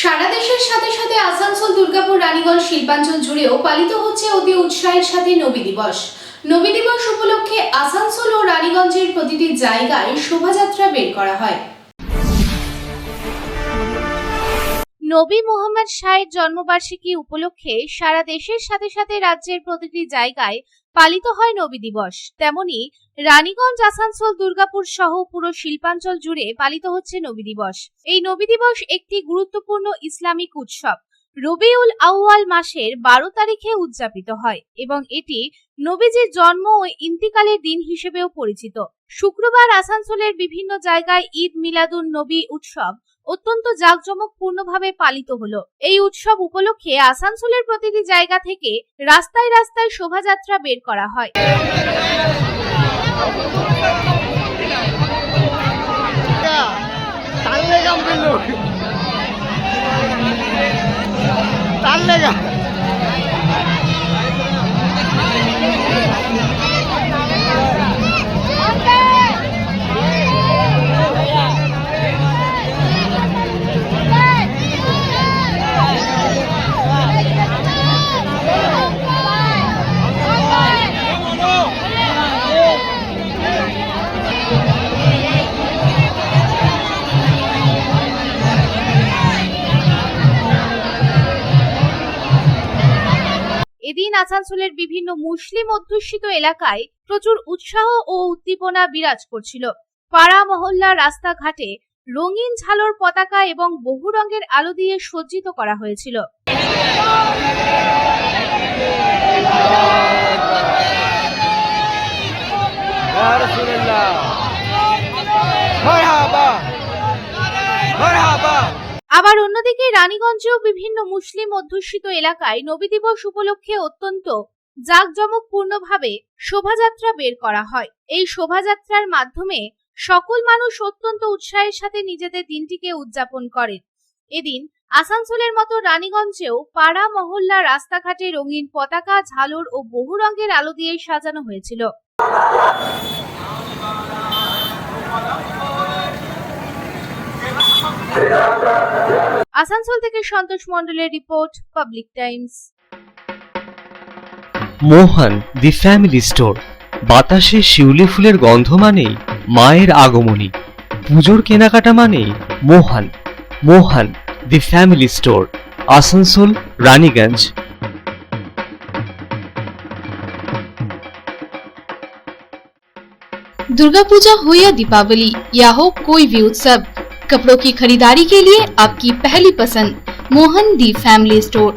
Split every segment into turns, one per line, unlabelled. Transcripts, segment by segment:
সারা দেশের সাথে সাথে আসানসোল, দুর্গাপুর, রানীগঞ্জ, শিল্পাঞ্চল জুড়েও পালিত হচ্ছে অতি উৎসাহের সাথে নবী দিবস। নবী দিবস উপলক্ষে আসানসোল ও রানীগঞ্জের প্রতিটি জায়গায় শোভাযাত্রা বের করা হয়। নবী মুহাম্মদ শাহের জন্মবার্ষিকী উপলক্ষে সারা দেশের সাথে সাথে রাজ্যের প্রতিটি জায়গায় পালিত হয় নবী দিবস। তেমনি রানীগঞ্জ, আসানসোল, দুর্গাপুর সহ পুরো শিল্পাঞ্চল জুড়ে পালিত হচ্ছে নবী দিবস। এই নবী দিবস একটি গুরুত্বপূর্ণ ইসলামিক উৎসব। রবিউল আউয়াল মাসের 12 তারিখে উদযাপিত হয় এবং এটি নবীজির জন্ম ও ইন্তিকালের দিন হিসেবেও পরিচিত। শুক্রবার আসানসোলের বিভিন্ন জায়গায় ঈদ মিলাদুন নবী উৎসব অত্যন্ত জাঁকজমকপূর্ণভাবে পালিত হলো। এই উৎসব উপলক্ষে আসানসোলের প্রতিটি জায়গা থেকে রাস্তায় রাস্তায় শোভাযাত্রা বের করা হয়। এদিন আসানসোলের বিভিন্ন মুসলিম অধ্যুষিত এলাকায় প্রচুর উৎসাহ ও উদ্দীপনা বিরাজ করছিল। পাড়া মহল্লা, রাস্তাঘাটে রঙিন ঝালর, পতাকা এবং বহু রঙের আলো দিয়ে সজ্জিত করা হয়েছিল। আবার অন্যদিকে রানীগঞ্জেও বিভিন্ন মুসলিম অধ্যুষিত এলাকায় নবী দিবস উপলক্ষে অত্যন্ত জাঁকজমকপূর্ণভাবে শোভাযাত্রা বের করা হয়। এই শোভাযাত্রার মাধ্যমে সকল মানুষ অত্যন্ত উৎসাহের সাথে নিজেদের দিনটিকে উদযাপন করেন। এদিন আসানসোলের মতো রানীগঞ্জেও পাড়া মহল্লা, রাস্তাঘাটে রঙিন পতাকা, ঝালর ও বহু রঙের আলো দিয়ে সাজানো হয়েছিল। আসানসোল থেকে সন্তোষ মণ্ডলের report, public Times.
Mohan the family store. বাতাসে শিউলি ফুলের গন্ধ মানেই মায়ের আগমনী, পুজোর কেনাকাটা মানেই Mohan. Mohan the family store, Asansol, Raniganj.
Durga Puja हो या दीपावली या हो कोई भी उत्सव, कपड़ों की खरीदारी के लिए आपकी पहली पसंद मोहन दी फैमिली स्टोर।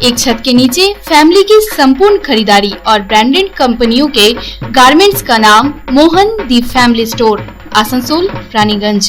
एक छत के नीचे फैमिली की संपूर्ण खरीदारी और ब्रांडेड कंपनियों के गारमेंट्स का नाम मोहन दी फैमिली स्टोर, आसनसोल, रानीगंज।